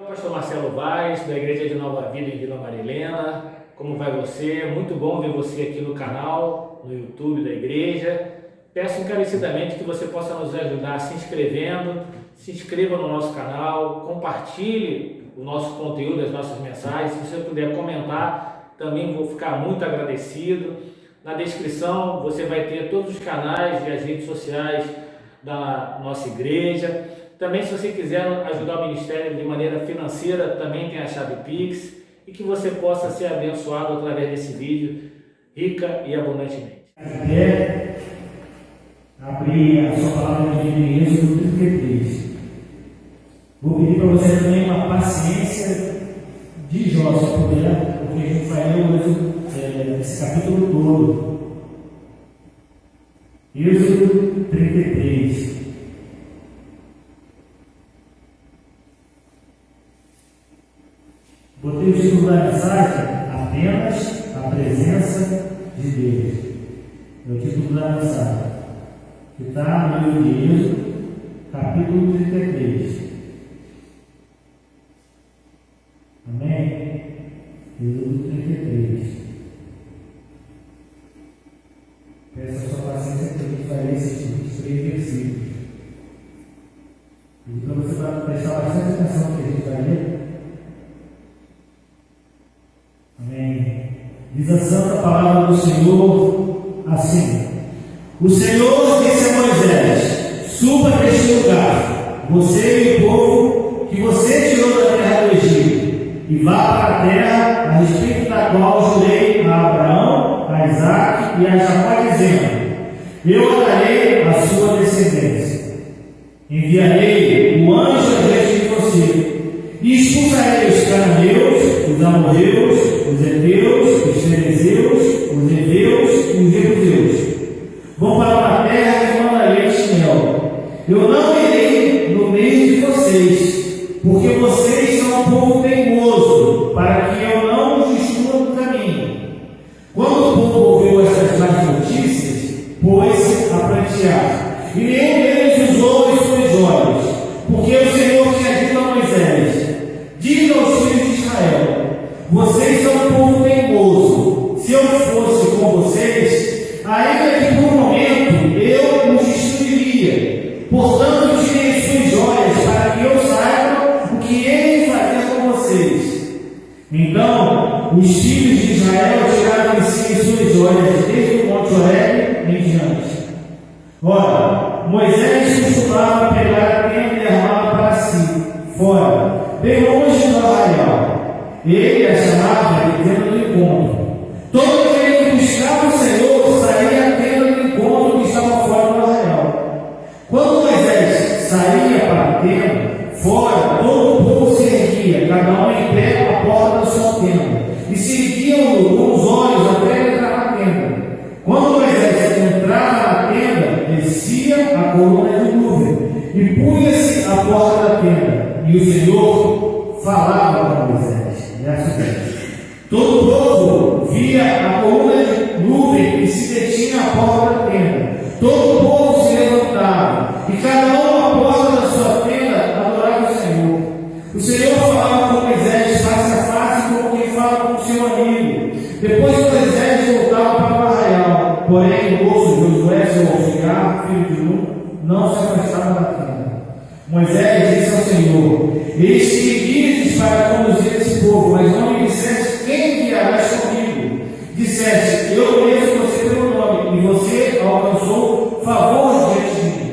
Sou o pastor Marcelo Vaz, da Igreja de Nova Vida em Vila Marilena. Como vai você? Muito bom ver você aqui no canal, no YouTube da igreja. Peço encarecidamente que você possa nos ajudar se inscrevendo, se inscreva no nosso canal, compartilhe o nosso conteúdo, as nossas mensagens. Se você puder comentar, também vou ficar muito agradecido. Na descrição você vai ter todos os canais e as redes sociais da nossa igreja. Também, se você quiser ajudar o ministério de maneira financeira, também tem a chave Pix, e que você possa ser abençoado através desse vídeo, rica e abundantemente. Até abrir a sua palavra de Êxodo 33. Vou pedir para você também uma paciência de Jó, se puder, porque a gente vai ler o Êxodo, esse capítulo todo. Êxodo 33. Botei o título da mensagem: Apenas a presença de Deus. É o título da mensagem, que está no livro de Êxodo, capítulo 33. Amém? Êxodo 33. Peço a sua paciência que a gente vai ler esses 3 versículos. E para você prestar bastante atenção no que a gente vai ler. Amém. Diz a santa palavra do Senhor assim: O Senhor disse a Moisés: Suba deste lugar, você e o povo que você tirou da terra do Egito, e vá para a terra a respeito da qual jurei a Abraão, a Isaque e a Jacó, dizendo: Eu darei a sua descendência. Enviarei o anjo adiante de você, e expulsarei os cananeus, os amorreus, os heteus, os ferezeus, os heveus e os jebuseus. Vão para uma terra que manda leite e mel. Eu não irei no meio de vocês, porque vocês são um povo teimoso, para que eu não os destrua no caminho. Quando o povo ouviu estas más notícias, pôs-se a prantear, e nenhum deles usou os seus olhos, porque o Senhor tinha dito a Moisés: Diga aos filhos de Israel: Vocês são um povo teimoso. Se eu fosse com vocês, ainda que por um momento eu os destruiria. Portanto, tirei suas joias, para que eu saiba o que eles faziam com vocês. Então, os filhos de Israel tiraram de si suas joias, desde o monte Horebe em diante. Ora, Moisés costumava pegar a tenda e armá-la para si, fora, bem longe do arraial. Ele a chamava de tenda do encontro. Todo aquele que buscava o Senhor saía à tenda do encontro que estava fora do arraial. Quando Moisés saía para a tenda, fora, todo o povo se erguia, cada um em pé à porta da sua tenda, e seguiam-no com os olhos até entrar na tenda. Quando Moisés entrava na tenda, descia a coluna de nuvem, e punha-se à porta da tenda, e o Senhor falava com Moisés. Verso 10. Todo o povo via a coluna de nuvem e se detinha à porta da tenda. Todo o povo se levantava, e cada um à porta da sua tenda adorava o Senhor. O Senhor falava com Moisés face a face, como quem fala com o seu amigo. Depois Moisés voltava para o arraial, porém o moço Josué, seu auxiliar, filho de Nun, não se afastava da tenda. Moisés disse ao Senhor: Eis que guias para conduzir esse povo, mas não me disseste quem enviarás comigo. Disseste: Eu conheço você pelo nome, e você alcançou favor diante de mim.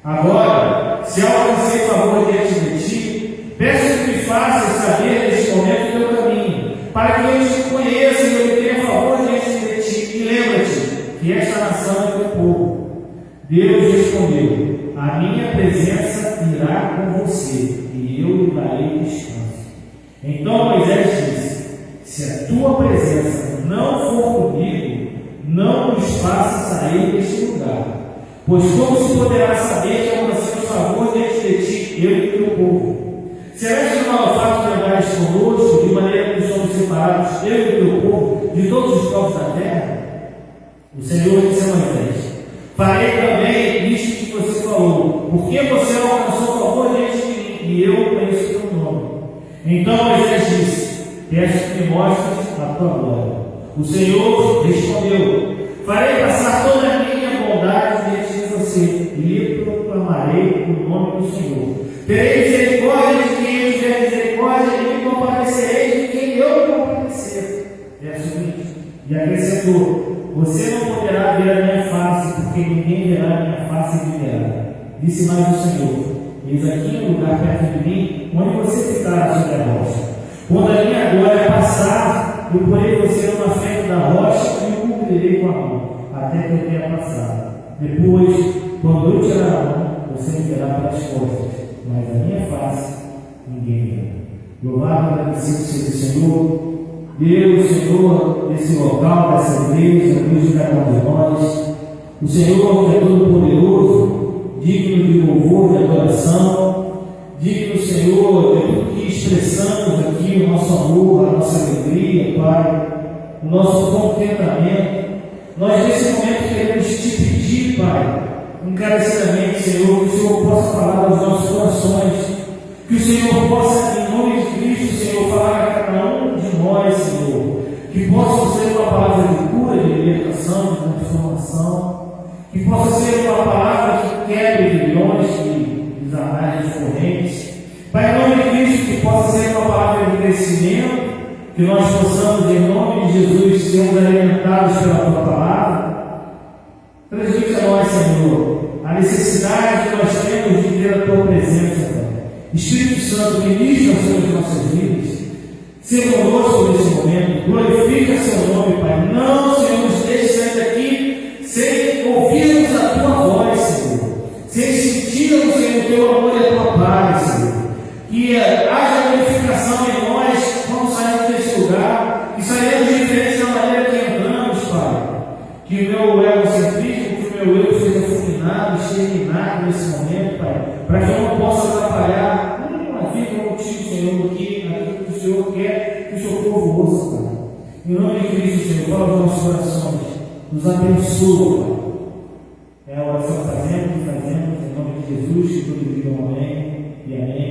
Agora, se alcancei favor diante de ti, peço que me faças saber neste momento o teu caminho, para que eu te conheça e eu tenha favor diante de ti. E lembra-te que esta nação é teu povo. Deus respondeu: A minha presença irá com você, e eu lhe darei descanso. Então Moisés disse: Se a tua presença não for comigo, não nos faça sair deste lugar. Pois como se poderá saber que alcancemos favor diante de ti, eu e teu povo? Será que não é o fato de andares conosco, de maneira que somos separados, eu e teu povo, de todos os povos da terra? O Senhor disse a Moisés: Farei também isto que você falou, porque você alcançou favor diante de mim, e eu conheço o teu nome. Então Moisés disse: peço que me mostres a tua glória. O Senhor respondeu: farei passar toda a minha bondade diante de você, e proclamarei o nome do Senhor. Terei misericórdia de quem eu tiver misericórdia, e me compadecerei de quem eu me compadecer. Verso 20. E acrescentou: você não poderá ver a minha face, porque ninguém verá a minha face e viverá. Disse mais o Senhor: eis aqui um lugar perto de mim, onde você ficará sobre a rocha. Quando a minha glória passar, eu porei você numa frente da rocha e o cobrirei com a mão, até que eu tenha passado. Depois, quando eu tirar a mão, você me verá pelas costas, mas a minha face ninguém verá. Louvado e agradecido seja o Senhor, Deus, Senhor, desse local, dessa igreja, Deus de cada um de nós. O Senhor, que é todo-poderoso, digno de louvor e adoração, digno, Senhor, de tudo que expressamos aqui, o nosso amor, a nossa alegria, Pai, o nosso contentamento. Nós, nesse momento, queremos te pedir, Pai, encarecidamente, Senhor, que o Senhor possa falar aos nossos corações, que o Senhor possa, em nome de Cristo, Senhor, falar a cada um de nós, Senhor, que possa ser uma palavra de cura, de libertação, de transformação, que possa ser uma palavra que quebre grilhões, que desamarre as correntes. Pai, em nome de Cristo, que possa ser uma palavra de crescimento, que nós possamos, em nome de Jesus, sermos alimentados pela Tua palavra. Transmite a nós, Senhor, a necessidade que nós temos de ter a Tua presença, Pai. Espírito Santo, ministra sobre as nossas vidas. Seja conosco nesse momento, glorifica seu nome, Pai. Não, Senhor, nos deixe sair daqui sem ouvirmos a Tua voz, Senhor, sem sentirmos, Senhor, o Teu amor e a Tua paz, Senhor. Que haja glorificação em nós quando sairmos desse lugar, que sairemos diferentes da maneira que entramos, Pai. Que o meu egocentrismo, que o meu eu seja fulminado, exterminado nesse momento, Pai, para que eu não possa atrapalhar uma vida contigo, Senhor, aqui, naquilo que o Senhor quer que o seu povo ouça, Pai. Em nome de Cristo, Senhor, fala aos nossos corações, nos abençoa, Pai. É a oração que fazemos, em nome de Jesus, que todos digam amém e amém.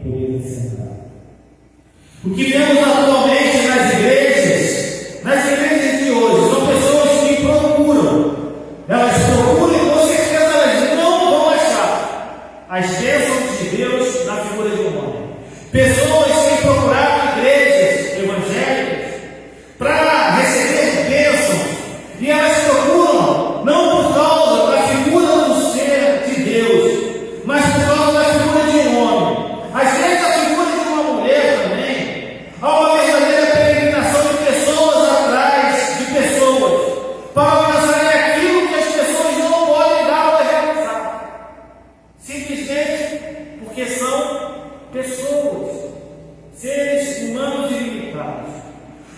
Podemos sentar. O que vemos atualmente nas igrejas de hoje, são pessoas que procuram. Elas procuram e com certeza elas não vão achar as bênçãos de Deus na figura de um homem. Pessoas que procuraram igrejas evangélicas para receber bênçãos, e elas procuram não por causa da figura do ser de Deus, mas por causa da figura de um homem. Às vezes a figura de uma mulher também, há uma verdadeira peregrinação de pessoas atrás de pessoas, para alcançarem aquilo que as pessoas não podem dar ou realizar, simplesmente porque são pessoas, seres humanos ilimitados.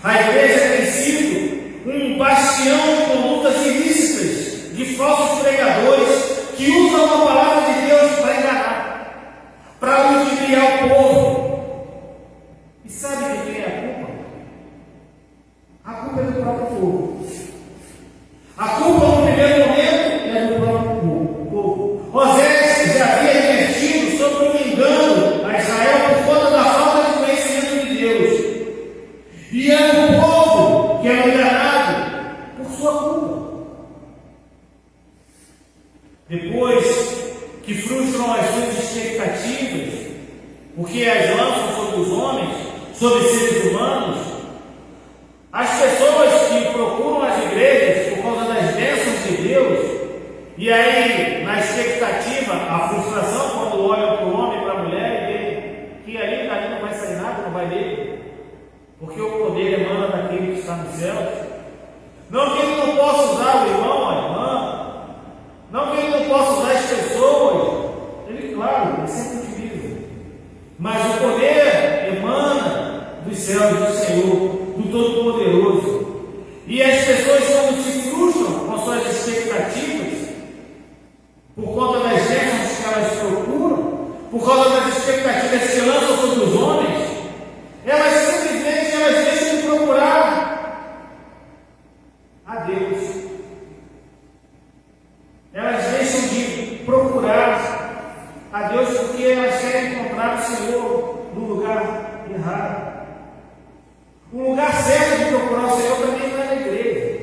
A igreja tem sido um bastião de condutas ilícitas, de falsos pregadores que usam a palavra de Deus para enganar, para ludibriar o povo. E sabe de quem é a culpa? A culpa é do próprio povo. A culpa, no primeiro momento, é do próprio povo. Osés já havia advertido sobre um engano a Israel por conta da falta de conhecimento de Deus. E é o povo que é enganado por sua culpa. Depois que frustram as suas expectativas, porque as lançam sobre os homens, sobre seres humanos, as pessoas que procuram as igrejas por causa das bênçãos de Deus, e aí, na expectativa, a frustração quando olham para o homem e para a mulher e veem que ali dali não vai sair nada, não vai dele, porque o poder emana daquele que está nos céus. Não que ele não possa usar o irmão, a irmã, não que ele não possa usar as pessoas, ele, claro, ele sempre utiliza, mas o poder emana dos céus do Senhor, do Todo-Poderoso. E as pessoas, quando se frustram com suas expectativas, por conta das bênçãos que elas procuram, por causa das expectativas que lançam sobre os homens, elas simplesmente deixam de procurar a Deus. Elas deixam de procurar a Deus porque elas querem encontrar o Senhor no lugar errado. O lugar certo de procurar o Senhor também não é na igreja.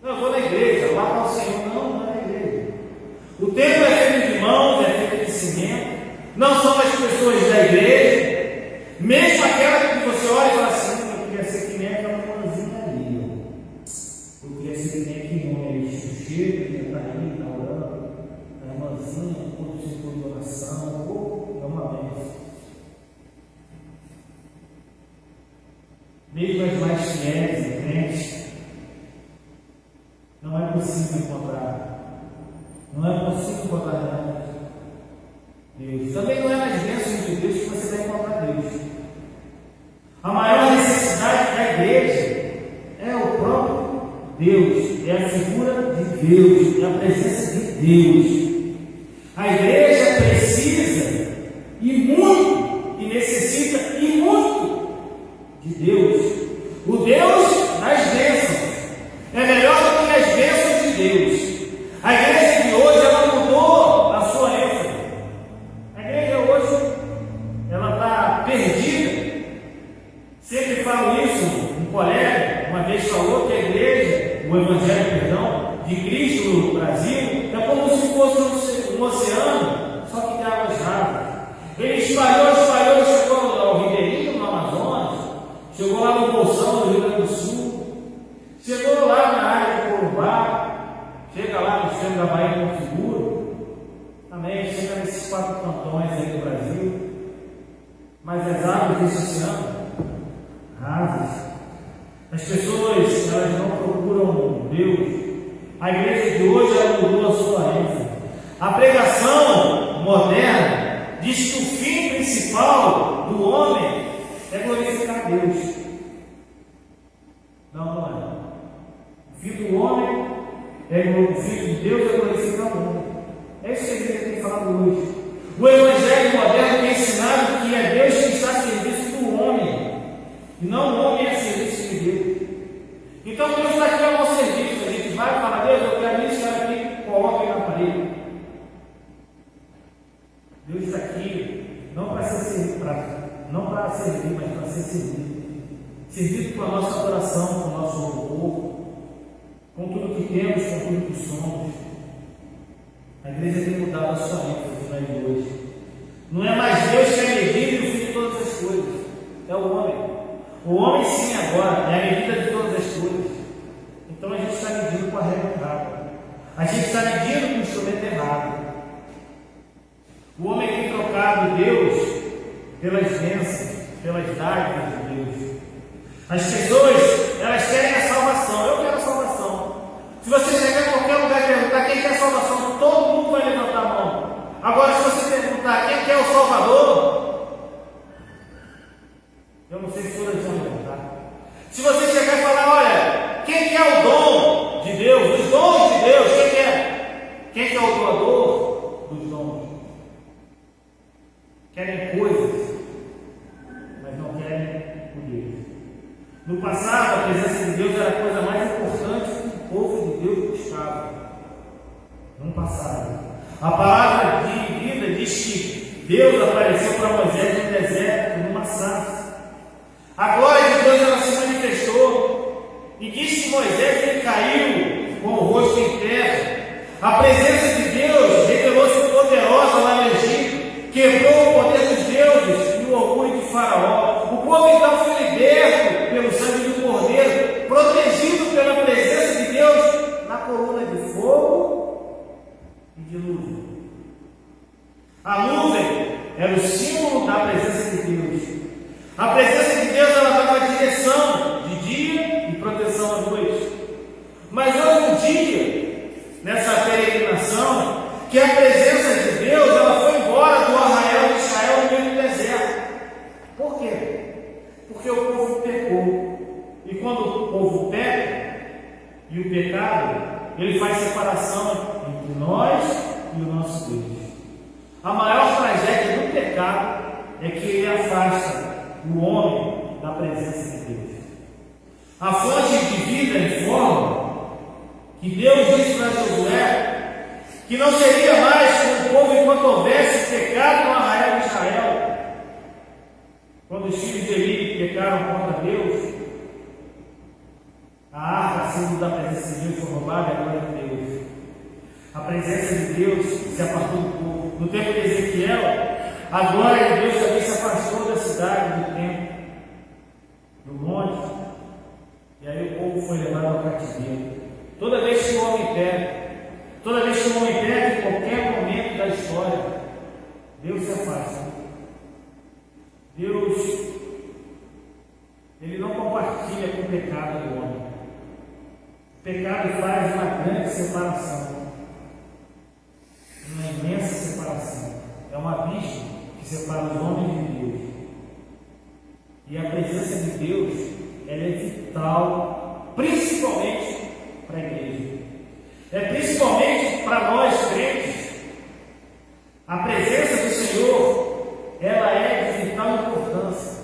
Não, eu vou na igreja, lá está o Senhor. Não é na igreja. O templo é feito de mãos, é feito de cimento. Não são as pessoas da igreja. Mesmo aquela que você olha e fala assim, eu queria ser que nem aquela irmãzinha ali. Eu queria ser que nem aquele homem ali, chega, que está aí, está orando. A irmãzinha, todo tipo de oração, é uma bênção. Mesmo as mais fiéis e crentes, não é possível encontrar. Não é possível encontrar Deus. Também não é nas bênçãos de Deus que você vai encontrar Deus. A maior necessidade da igreja é o próprio Deus, é a figura de Deus, é a presença de Deus. A igreja precisa e muito, e necessita e muito de Deus. O Deus das bênçãos é melhor do que as bênçãos de Deus. A igreja de hoje, ela mudou a sua ênfase. A igreja hoje, ela está perdida. Sempre falo isso, um colega uma vez falou que a igreja, o evangelho, perdão, de Cristo no Brasil, é como se fosse um oceano, só que de águas rasas. Ele espalhou, chegou ao Ribeirinho, no Amazonas, chegou lá no Bolsão, no Rio Grande do Sul, chegou lá na área de Corumbá, chega lá no centro da Bahia de Porto Seguro, também chega nesses 4 cantões aí do Brasil, mas as águas desse oceano, rasas, as pessoas, elas não procuram Deus. A igreja de hoje, ela mudou a sua ênfase. A pregação moderna diz que o fim principal do homem é glorificar Deus. Não é. O fim do homem o fim de Deus é glorificar o homem. É isso que a igreja tem falado hoje. O evangelho moderno tem ensinado que é Deus que está a serviço do homem, e não o homem é a serviço de Deus. Então Deus está aqui ao nosso serviço. A gente vai falar, Deus, eu quero isso, eu quero aqui, coloca aí na parede. Deus está aqui não para servir, mas para ser servido. Servido com a nossa adoração, com o nosso louvor, com tudo que temos, com tudo que somos. A igreja tem mudado a sua ênfase na de hoje. Não é mais Deus que é a medida e o fim de todas as coisas. É o homem. O homem sim agora é a medida de todas as coisas. Então a gente está medindo com a regra errada. A gente está medindo com o instrumento errado. O homem tem trocado Deus pelas bênçãos, pelas dádivas de Deus. As pessoas, elas querem a salvação. Eu quero a salvação. Se você chegar em qualquer lugar e perguntar quem quer a salvação, todo mundo vai levantar a mão. Agora, se você perguntar quem quer o Salvador, eu não sei se todas vão levantar. Se você chegar e falar, olha, quem quer o dom de Deus, os dons de Deus, quem quer? Quem quer o doador dos dons? Querem coisas, mas não querem o Deus. No passado, a presença de Deus era a coisa mais importante que o povo de Deus buscava. No passado. A palavra de vida diz que Deus apareceu para Moisés no deserto, numa sarça. A glória de Deus, ela se manifestou. E diz que Moisés ele caiu com o rosto em terra. A presença de Deus revelou-se poderosa lá no Egito, quebrou o poder dos deuses e o orgulho de Faraó. O povo então foi liberto pelo sangue do Cordeiro, protegido pela presença de Deus na coluna de fogo e de nuvem. A nuvem era o símbolo da presença de Deus. A presença de Deus, ela dava direção de dia e proteção à noite. Mas houve um dia, nessa peregrinação, que a presença de Deus, ela foi embora do arraial de Israel no meio do deserto. Por quê? Porque o povo pecou. E quando o povo peca, e o pecado, ele faz separação entre nós e o nosso Deus. A maior tragédia do pecado é que ele afasta o homem da presença de Deus. A fonte de vida informa que Deus disse para Josué que não seria mais com o povo enquanto houvesse pecado no arraial de Israel. Quando os filhos de Eli pecaram contra Deus, a arca, símbolo da presença de Deus, foi roubada e a glória de Deus. A presença de Deus se afastou do povo. No tempo de Ezequiel, a glória de Deus também se afastou da cidade, do templo, do monte. E aí o povo foi levado ao cativeiro. Toda vez que o homem peca, em qualquer momento da história, Deus se afasta. Deus, Ele não compartilha com o pecado do homem. O pecado faz uma grande separação, uma imensa separação. É um abismo que separa os homens de Deus. E a presença de Deus, ela é vital, principalmente para a igreja. É principalmente para nós crentes. A presença do Senhor, ela é de vital importância.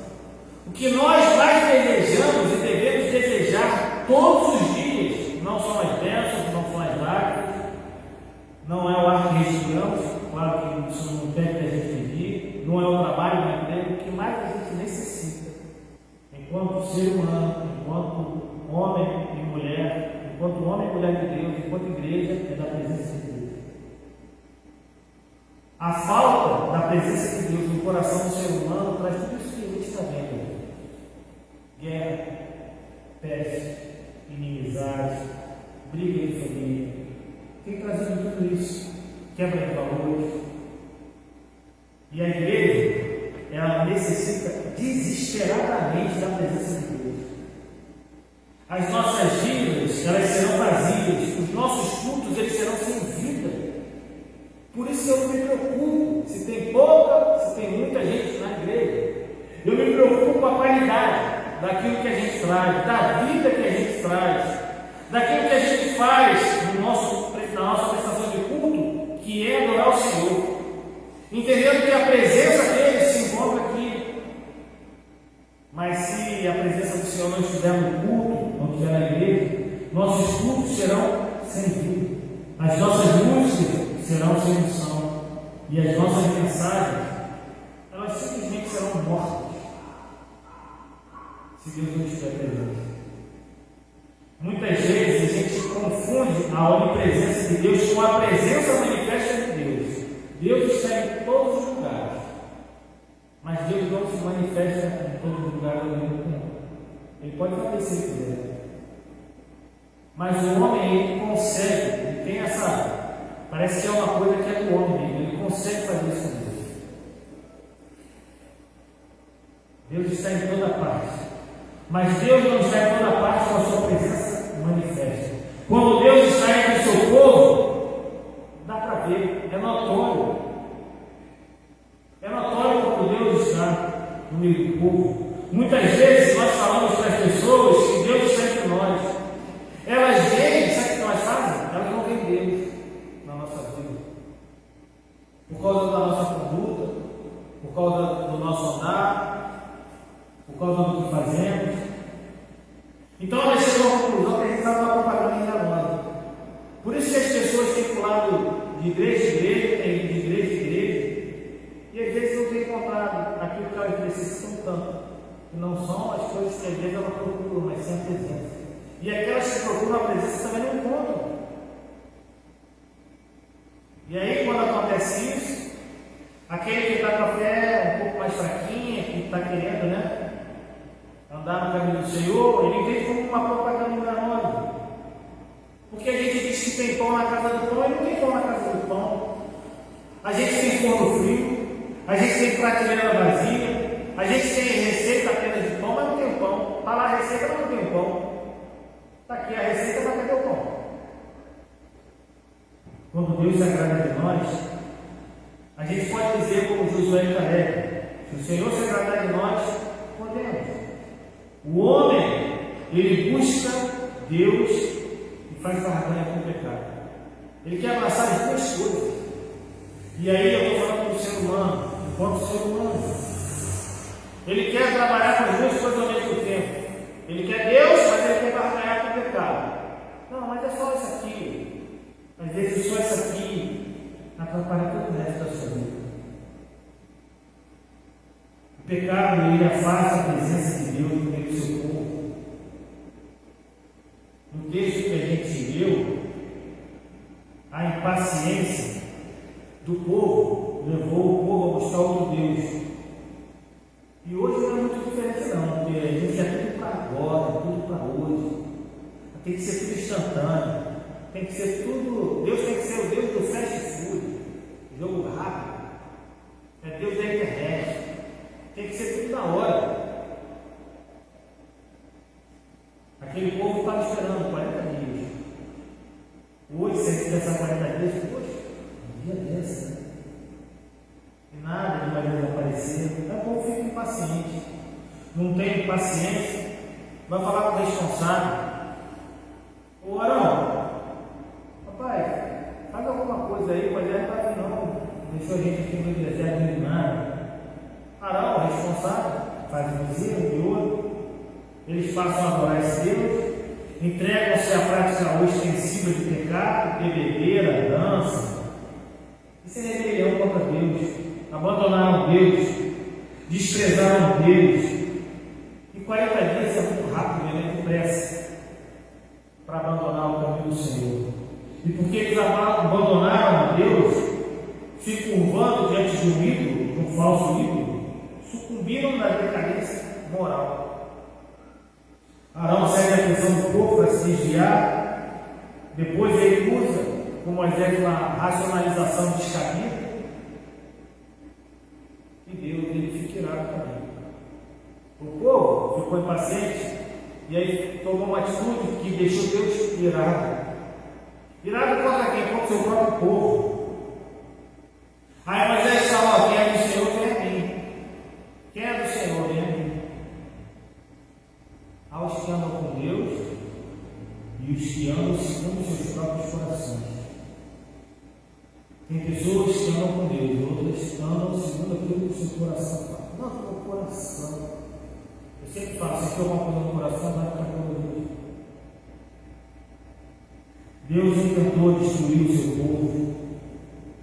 O que nós mais desejamos e devemos desejar todos os dias, não são as bênçãos, não são as lágrimas, não é o ar que respiramos, claro que isso não impede que a gente pedir, não é o trabalho, não é o emprego, o que mais a gente necessita, enquanto ser humano, enquanto homem e mulher, enquanto homem e mulher de Deus, enquanto igreja, é da presença de Deus. A falta da presença de Deus no coração do ser humano traz tudo isso que a gente está vendo: guerra, peste, inimizade, briga de família. Tem trazido tudo isso, quebra de valores. E a igreja, ela necessita desesperadamente da presença de Deus. As nossas vidas, elas serão vazias, os nossos cultos, eles serão sem vida. Por isso eu não me preocupo se tem pouca, se tem muita gente na igreja. Eu me preocupo com a qualidade daquilo que a gente traz, da vida que a gente traz, daquilo que a gente faz na nossa prestação de culto, que é adorar o Senhor. Entendendo que a presença dele se encontra aqui. Mas se a presença do Senhor não estiver no culto, não estiver na igreja, nossos cultos serão sem vida. As nossas músicas serão sem unção. E as nossas mensagens, elas simplesmente serão mortas, se Deus não estiver presente. Muitas vezes a gente confunde a onipresença de Deus com a presença manifesta de Deus. Deus está em todos os lugares, mas Deus não se manifesta em todos os lugares ao mesmo tempo. Ele pode aparecer se quiser, mas o homem, ele consegue, ele tem essa, parece que é uma coisa que é do homem, ele consegue fazer isso com Deus. Deus está em toda parte, mas Deus não está em toda parte com a sua presença manifesta. Quando Deus está entre o seu povo, dá para ver, é notório. É notório quando Deus está no meio do povo. Muitas vezes nós falamos para as pessoas que Deus está entre nós. Elas veem, sabe o que elas fazem? Elas não veem Deus na nossa vida. Por causa da nossa conduta, por causa do nosso andar, por causa do que fazemos. Então elas chegam à conclusão que a gente está numa propaganda enganosa. Por isso que as pessoas têm pulado de igreja em igreja, de igreja em igreja, e às vezes não têm encontrado aquilo que elas necessitam tanto, que não são as coisas que às vezes elas procuram, mas sim a presença. E aquelas que procuram a presença também não encontram. E aí, quando acontece isso, aquele que está com a fé um pouco mais fraquinha, que está querendo, né, andar no caminho do Senhor, ele entende como uma propaganda enganosa. Porque a gente diz que tem pão na casa do pão, e não tem pão na casa do pão. A gente tem forno frio, a gente tem prateleira vazia, a gente tem receita apenas de pão, mas não tem pão. Está lá a receita, mas não tem pão. Está aqui a receita, mas cadê o pão? Quando Deus se agrada de nós, a gente pode dizer como Josué e Caleb: se o Senhor se agradar de nós, podemos. O homem, ele busca Deus e faz barganha com o pecado. Ele quer abraçar as duas coisas. E aí eu estou falando do ser humano, enquanto ser humano. Ele quer trabalhar com as duas coisas ao mesmo tempo. Ele quer Deus, mas ele quer barganhar com o pecado. Não, mas é só isso aqui. Às vezes só isso aqui atrapalha todo o resto da sua vida. O pecado, ele afasta a presença de Deus no meio do seu povo. No texto que a gente leu, a impaciência do povo levou o povo a buscar outro Deus. E hoje não é muito diferente não, porque a gente quer tudo para agora, tudo para hoje. Tem que ser tudo instantâneo. Tem que ser tudo. Deus tem que ser o Deus do fast food, jogo rápido. É Deus da internet. Tem que ser tudo na hora. Aquele povo estava esperando 40 dias. Hoje, se a gente pensar 40 dias, poxa, um dia desse, né? E nada de vai desaparecer. Então o povo fica impaciente. Não tem paciência. Vai falar com o responsável. Ô Arão, papai, faz alguma coisa aí, mas ele está aqui não. Deixou a gente aqui no deserto de nada. Arão, responsável, faz um bezerro de ouro. Eles passam a adorar esse Deus, entregam-se à prática ostensiva de pecado, bebedeira, dança. Isso é rebelião contra Deus. Abandonaram Deus, desprezaram Deus. E 40 dias é muito rápido, é muito depressa para abandonar o caminho do Senhor. E porque eles abandonaram a Deus, se curvando diante de um ídolo, de um falso ídolo, sucumbiram na decadência moral. Arão segue a atenção do povo para se desviar. Depois ele usa, com Moisés, uma racionalização descabida. E Deus ele fica irado também. O povo ficou impaciente e aí tomou uma atitude que deixou Deus irado. Irado contra quem? Contra o seu próprio povo. Aí Moisés falou: quem é do Senhor, vem a mim. Quem é do Senhor, vem a mim. Aos que andam com Deus e os que andam segundo os seus próprios corações. Tem pessoas que andam com Deus, outras andam segundo aquilo que o seu coração fala. Não, o coração. Eu sempre falo, se tem alguma coisa no coração, vai para Deus. Deus intentou destruir o seu povo.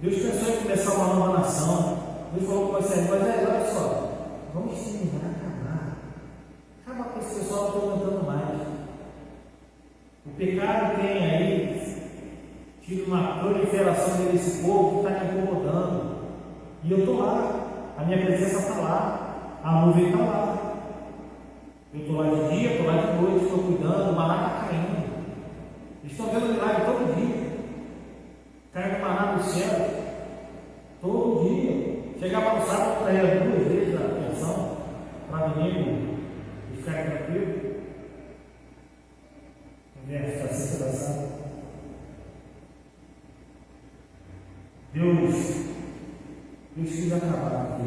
Deus pensou em começar uma nova nação. Deus falou com você, mas olha só, vamos terminar, acabar com esse pessoal que está aumentando mais. O pecado tem aí tido uma proliferação desse povo que está me incomodando. E eu estou lá, a minha presença está lá, a nuvem está lá. Eu estou lá de dia, estou lá de noite, estou cuidando, o maná está caindo. Eles estão vendo milagre todo dia. Caindo maná do céu. Todo dia. Chegava no sábado, para ir 2 vezes a pensão, para domingo e ficar tranquilo. Está sexta da sábado. Deus quis acabar com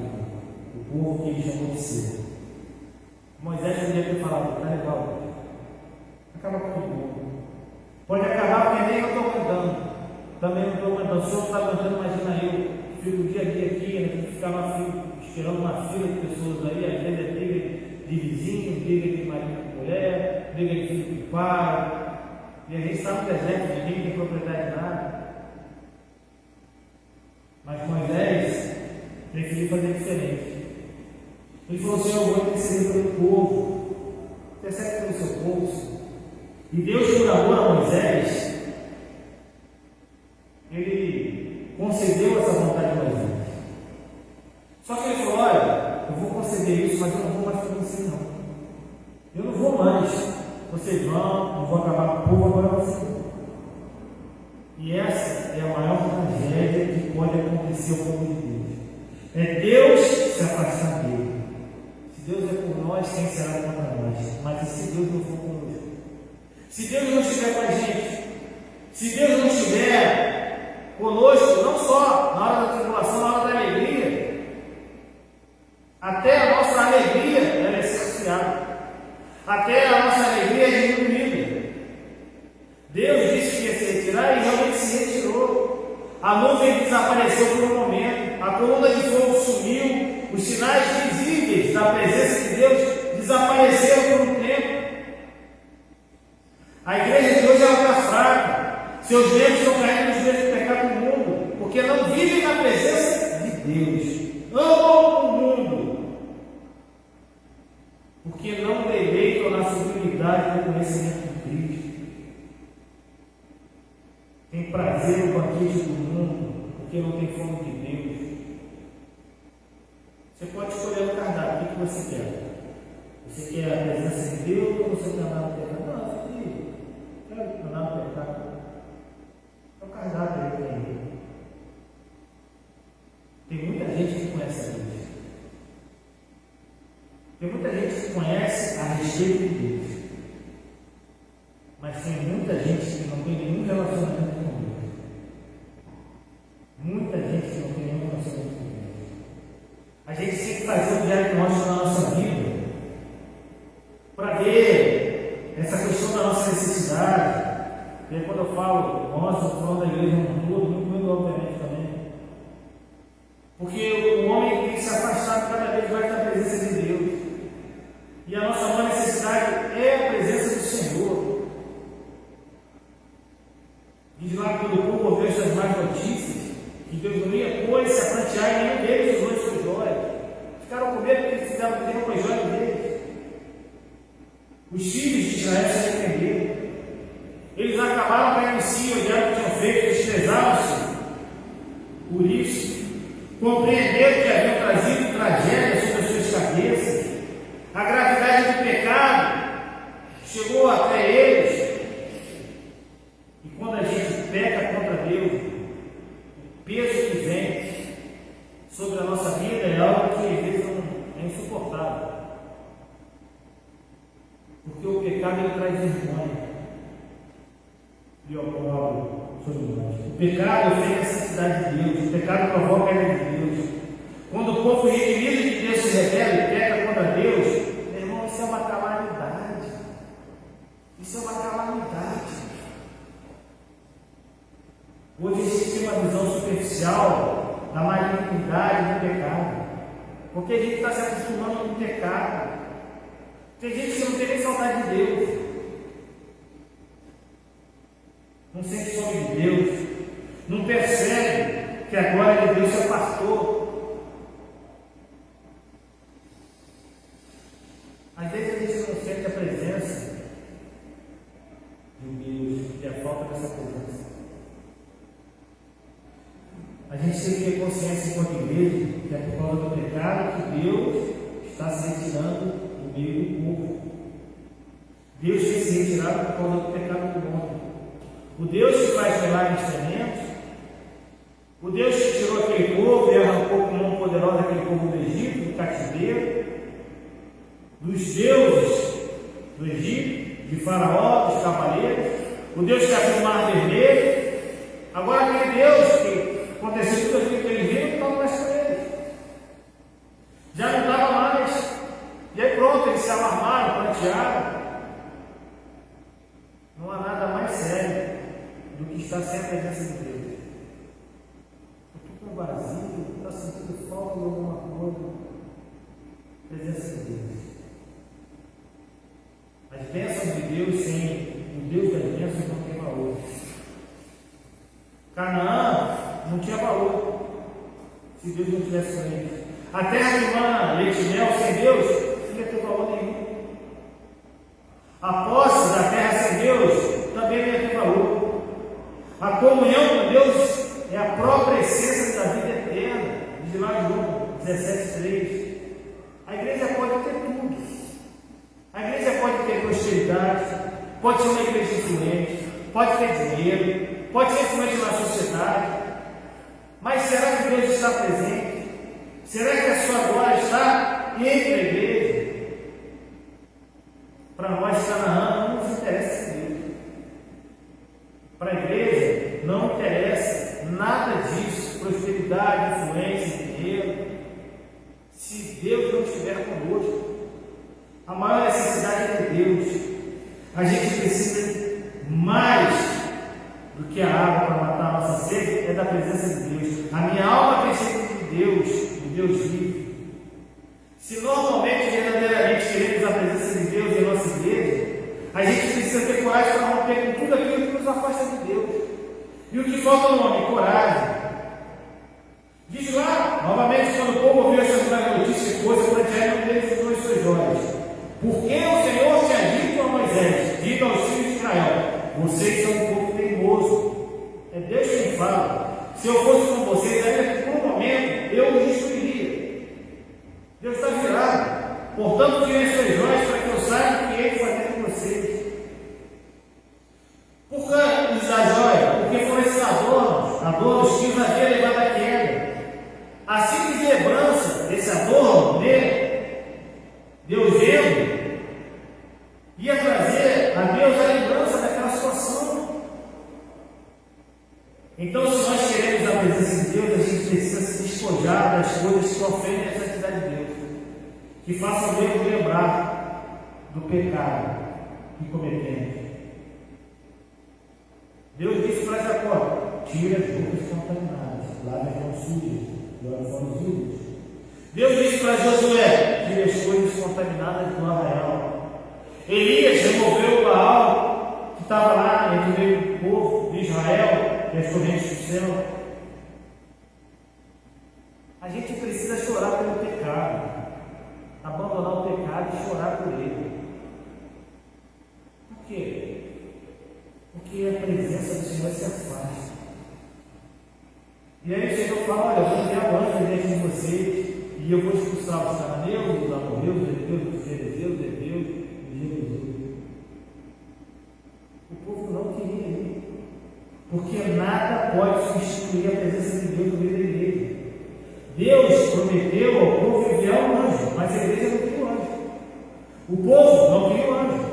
o povo que ele chamou de ser. Moisés podia ter falado: está legal, acaba com o povo. Pode acabar porque nem eu estou aguentando. Também não estou aguentando. O senhor está aguentando, imagina eu. Fico o dia a dia aqui, né? Tem que ficar esperando uma fila de pessoas aí. Às vezes é briga de vizinho, briga de marido com mulher, briga de filho que pai. E a gente está no deserto, ninguém tem propriedade de nada. Mas Moisés preferiu fazer diferente. Ele falou: Senhor, eu vou interceder pelo povo. Intercede pelo seu povo. E Deus, por amor a Moisés, ele concedeu essa vontade de Moisés. Só que ele falou: olha, eu vou conceder isso, mas eu não vou mais para você não. Eu não vou mais. Vocês vão, não vou acabar com o povo, agora você não. E essa é a maior tragédia que pode acontecer ao povo de Deus. É Deus se afastar dele. Se Deus é por nós, quem será contra nós? Mas e se Deus não for conosco? Se Deus não estiver com a gente, se Deus não estiver conosco, não só na hora da tribulação, na hora da alegria, até a nossa alegria ela é cerceada, até a nossa alegria é diminuída. Deus disse que ia se retirar e realmente se retirou. A nuvem desapareceu por um momento, a coluna de fogo sumiu, os sinais visíveis da presença de Deus desapareceram por um tempo. A igreja de hoje está fraca, seus membros estão caindo nos mesmos pecados do mundo, porque não vivem na presença de Deus, amam o mundo, estabelecimento de Cristo. Tem prazer no banquete do mundo, porque não tem fome de Deus. Você pode escolher o cardápio, o que você quer. Você quer a presença de Deus ou você quer andar no pecado? Não, você quer andar no pecado. É o cardápio aí que tem. Tem muita gente que conhece a Deus. Tem muita gente que conhece a respeito de Deus. Mas tem muita gente que não tem nenhum relacionamento com Deus. Muita gente que não tem nenhum relacionamento com Deus. A gente tem que fazer um diagnóstico na nossa vida para ver essa questão da nossa necessidade. E aí, quando eu falo nossa, eu estou falando da igreja no todo, muito obviamente também. Porque o homem tem que se afastar cada vez mais da presença de Deus. E a nossa maior necessidade é a presença do Senhor. Diz lá que quando o povo ouviu essas más notícias, que Deus não ia pôs-se a plantear em nenhum deles os olhos com joias. Ficaram com medo porque eles fizeram com as joias deles. Os filhos de Israel se arrependeram. Eles acabaram caindo em si, olharam o que tinham feito, desprezaram-se. Por isso, compreenderam que haviam trazido tragédia sobre as suas cabeças. A gravidade do pecado chegou até eles. E quando a gente peca contra Deus, o peso que vem sobre a nossa vida é algo que às vezes é insuportável. Porque o pecado ele traz vergonha e opróbrio sobre nós. O pecado vem a santidade de Deus, o pecado provoca a ira de Deus. Quando o povo redimido de Deus se rebela e peca contra Deus, meu irmão, isso é uma calamidade. Isso é uma calamidade. Hoje existe uma visão superficial da malignidade do pecado, porque a gente está se acostumando com o pecado. Tem gente que não tem nem saudade de Deus, não sente fome de Deus, não percebe que a glória de Deus se afastou. Às vezes a gente não sente a presença de Deus e a falta dessa presença. A gente tem que ter consciência enquanto igreja que é por causa do pecado que Deus está se retirando do meio do povo. Deus tem se retirado por causa do pecado do homem. O Deus que faz milagres tremendos, o Deus que tirou aquele povo e arrancou com mão poderosa aquele povo do Egito, do cativeiro, dos deuses do Egito, de Faraó, dos cavaleiros, o Deus que abriu o mar vermelho. Agora aquele Deus que aconteceu tudo aquilo que eles viram, não estava mais com eles. Já não estava mais. E aí pronto, eles se alarmaram, plantearam. Não há nada mais sério do que estar sem a presença de Deus. Estou vazio, está sentindo falta de alguma coisa. Presença de Deus. As bênçãos de Deus sem o Deus das bênçãos não tem valor. Canaã não tinha valor se Deus não tivesse com eles. A terra que mana leite e mel sem Deus não ia ter valor nenhum. A posse da terra sem Deus também não ia ter valor. A comunhão com Deus é a própria essência da vida eterna. Diz lá em João 17:3. A igreja pode ter tudo. A igreja pode ter prosperidade, pode ser uma igreja influente, pode ter dinheiro, pode ser influente na sociedade. Mas será que Deus está presente? Será que a sua glória está entre a igreja? Para nós, Canaã, não nos interessa Deus. Para a igreja, não interessa nada disso, prosperidade, influência, dinheiro, se Deus não estiver conosco. A maior necessidade é de Deus. A gente precisa mais do que a água para matar a nossa sede, é da presença de Deus. A minha alma tem sede de Deus vive. Se normalmente, verdadeiramente queremos a presença de Deus em nossa igreja, a gente precisa ter coragem para romper com tudo aquilo que nos afasta de Deus. E o que falta no homem? Coragem. Diz lá, novamente, quando o povo ouviu essa grande notícia e coisa, plantearam um deles os dois seus olhos. Porque o Senhor tinha dito a Moisés, vocês são um povo teimoso. É Deus quem fala. Se eu fosse com vocês, ainda por um momento, eu os destruiria. Deus está virado. Portanto, tirem as suas joias para que eu saiba o que hei de fazer com vocês. Por que lhes dá joia? Porque foram esses adornos que os havia levado à queda. A simples lembrança desse adorno nele, Deus vendo, ia trazer a Deus a lembrança daquela situação. Então, se nós queremos a presença de Deus, a gente precisa se despojar das coisas que ofendem a santidade de Deus, que façam Deus lembrar do pecado que cometemos. Deus disse para Jacó: tira as roupas contaminadas, lave as mãos sujas, joga fora os ídolos. Deus disse para Josué: tira as coisas contaminadas do arraial. Elias removeu o Baal que estava lá entre o meio do povo de Israel e as correntes do céu. A gente precisa chorar pelo pecado, abandonar o pecado e chorar por ele. Por quê? Porque a presença do Senhor se afasta. E aí o Senhor fala: olha, eu vou enviar anjos diante de vocês, e eu vou expulsar os cananeus, os amorreus, os heteus, os ferezeus, os heveus, os jebuseus. O povo não queria ir, porque nada pode substituir a presença de Deus no meio da igreja. Deus prometeu ao povo enviar um anjo, mas a igreja não queria o anjo. O povo não queria o anjo.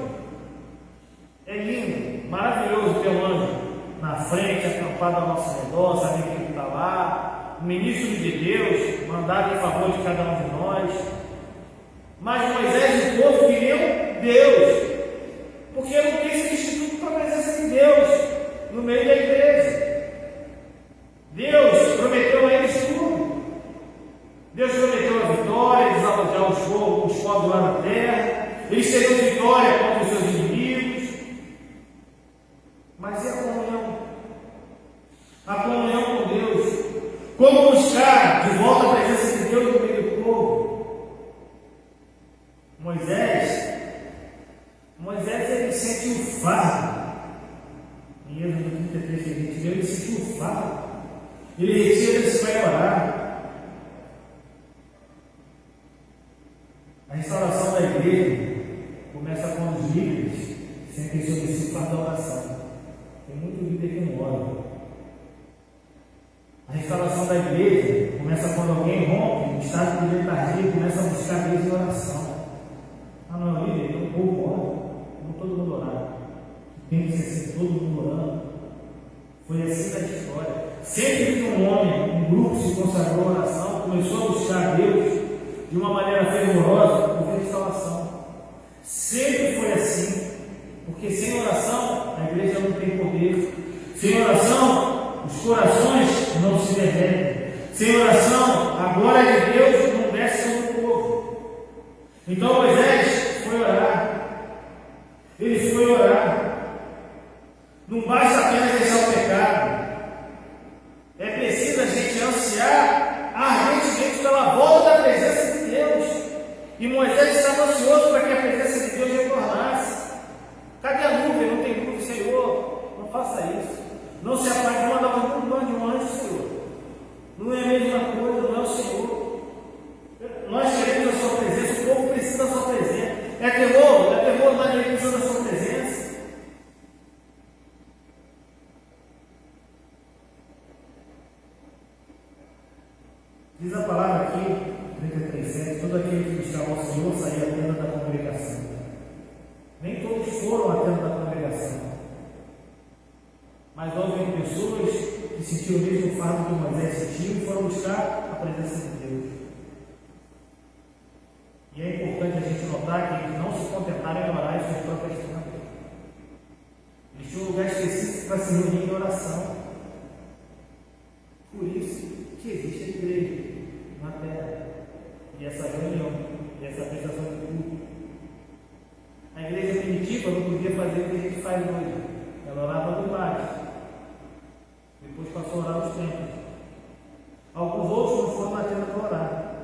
É lindo, maravilhoso ter um anjo na frente, acampado ao nosso redor, saber que ele está lá, o ministro de Deus, mandado em favor de cada um de nós. Mas Moisés e o povo queriam Deus, porque não tem substituto para a presença de Deus no meio da igreja. Deus prometeu a eles tudo. Deus prometeu a vitória, eles alojar os povos lá na terra, eles teriam vitória contra os seus inimigos. Mas e a comunhão? A comunhão com Deus. Como buscar de volta a presença de Deus no meio do povo? Moisés ele sente o fardo. Em Êxodo 33, ele sentiu o fardo. Ele retira-se para orar. A restauração da igreja começa quando os líderes sentem sobre si o fardo da oração. Tem muito líder que não ora. A restauração da igreja começa quando alguém rompe no estado de letargia e começa a buscar Deus em oração. Ah, não é líder, o povo ora. Não todo mundo orar. Tem que ser assim, todo mundo orando. Foi assim na história. Sempre que um homem, um grupo se consagrou à oração, começou a buscar Deus de uma maneira fervorosa, houve restauração. Sempre foi assim. Porque sem oração, a igreja não tem poder. Sem oração, os corações não se derretem. Sem oração, a glória de Deus não desce sobre o povo. Então Moisés foi orar. Ele foi orar. Não basta apenas deixar o pecado. É preciso a gente ansiar ardentemente pela volta da presença de Deus. E Moisés estava ansioso para que a presença de Deus retornasse. Cadê a nuvem? Não tem nuvem, Senhor. Não faça isso. Não se apague, manda um anjo, Senhor. Não é a mesma coisa, não é o Senhor. Nós queremos a sua presença, o povo precisa da sua presença. É temor, mas ele precisa da sua presença. Diz a palavra aqui, 33:7, todo aquele que buscava ao Senhor saía à tenda da congregação. Nem todos foram à tenda da congregação, mas houve pessoas que sentiram o mesmo fardo que Moisés sentiu e foram buscar a presença de Deus. E é importante a gente notar que eles não se contentaram em orar em suas próprias tendas. Eles tinham um lugar específico para se reunir em oração. Por isso que existe a igreja na terra, e essa reunião, e essa prestação de culto. A igreja primitiva não podia fazer o que a gente faz hoje. Ela orava no embate, depois passou a orar nos templos. Alguns outros não foram na tenda para orar,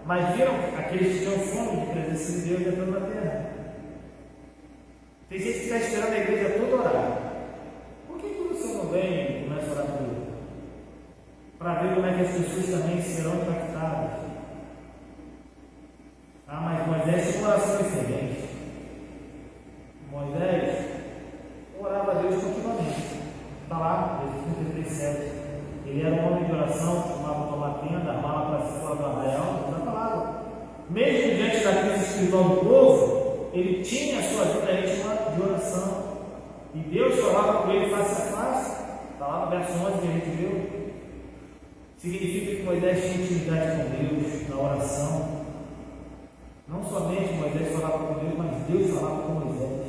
mas viram aqueles que tinham fome de presença de Deus entrando na terra. Tem gente que está esperando a igreja toda orar. vem e começa a orar por ele, para ver como é que as pessoas também serão impactadas. Ah, mas Moisés tinha uma oração excelente. Moisés orava a Deus continuamente. Está lá, Êxodo 33:7. Ele era um homem de oração, costumava tomar tenda, armava para si fora do arraial, está falado. Mesmo diante da crise espiritual do povo, ele tinha a sua vida íntima de oração. E Deus falava com ele face a face. Está lá no verso 11 que a gente viu. Significa que Moisés tinha intimidade com Deus na oração. Não somente Moisés falava com Deus, mas Deus falava com Moisés.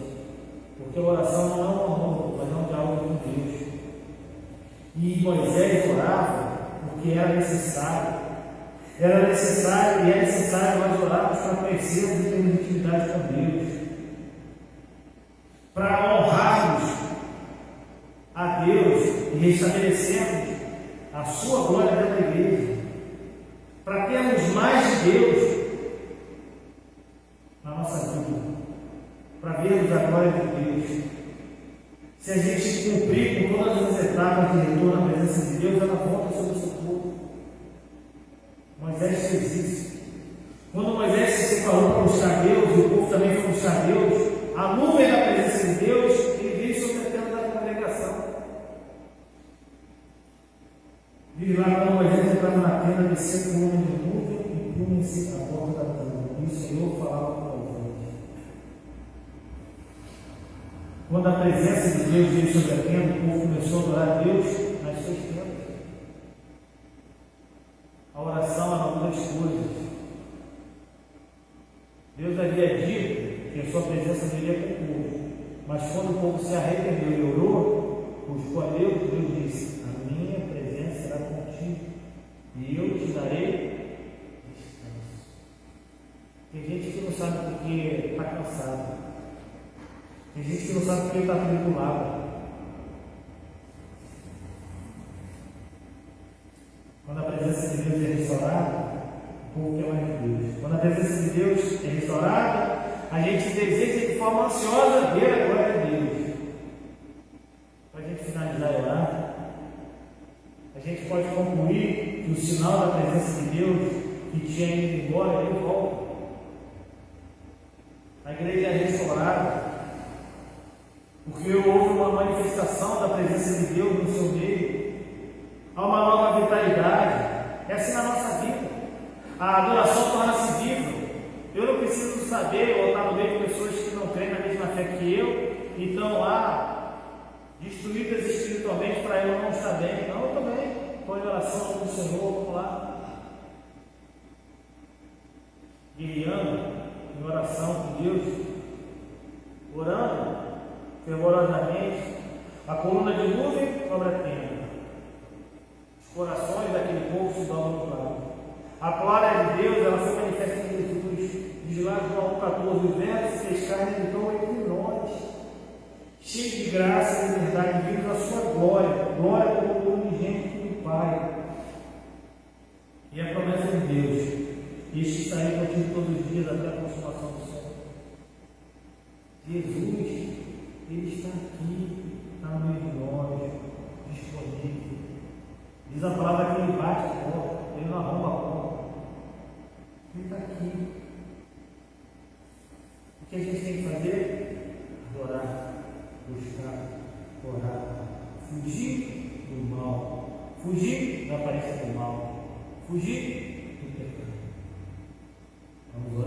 Porque a oração não é um amor, mas é um diálogo com Deus. E Moisés orava porque era necessário. Era necessário e é necessário nós orarmos para conhecermos e termos intimidade com Deus. Para honrarmos a Deus e restabelecermos a sua glória dentro da igreja. Para termos mais de Deus na nossa vida. Para vermos a glória de Deus. Se a gente cumprir com todas as etapas de retorno à presença de Deus, ela volta sobre o seu povo. Moisés fez isso. Quando Moisés se separou para buscar Deus, e o povo também foi buscar Deus, a nuvem da presença de Deus, ele veio sobre a tenda da congregação. Diz lá quando Moisés entrava na tenda, descia com o homem de nuvem e punha-se à porta da tenda. E o Senhor falava com Moisés. Quando a presença de Deus veio sobre a tenda, o povo começou a adorar a Deus nas suas tendas. A oração é uma das coisas. Deus havia dito que a sua presença viria com o povo. Mas quando o povo se arrependeu e orou, buscou a Deus, Deus disse: a minha presença será contigo e eu te darei descanso. Tem gente que não sabe porque está cansado. Tem gente que não sabe porque está atribulado. Quando a presença de Deus é restaurada, o povo quer mais de Deus. Quando a presença de Deus é restaurada, a gente deseja de forma ansiosa ver a glória de Deus. Para a gente finalizar e orar, a gente pode concluir que o sinal da presença de Deus que tinha ido embora, ele volta. A igreja é restaurada, porque houve uma manifestação da presença de Deus no seu meio. Há uma nova vitalidade. É assim na nossa vida. A adoração torna-se viva. Eu não preciso saber ou estar no meio de pessoas que não creem na mesma fé que eu e estão lá destruídas espiritualmente para eu não estar bem. Não, eu estou bem. Estou em oração do Senhor, vamos lá. Guerreando em oração com Deus, orando fervorosamente. A coluna de nuvem cobre a tenda. Os corações daquele povo se dobram no lado. A glória de Deus, ela se manifesta em Jesus. Diz lá em João 14, o verbo se fez carne e habitou entre nós, cheio de graça e verdade, vimos a sua glória, glória como unigênito do Pai. E a promessa de Deus: este estarei contigo todos os dias até a consumação do céu. Jesus, ele está aqui, está no meio de nós, disponível. Diz a palavra que ele bate a porta, ele não arromba a porta. Ele está aqui. O que a gente tem que fazer? Adorar, buscar, orar, fugir do mal, fugir da aparência do mal, fugir do pecado. Vamos orar.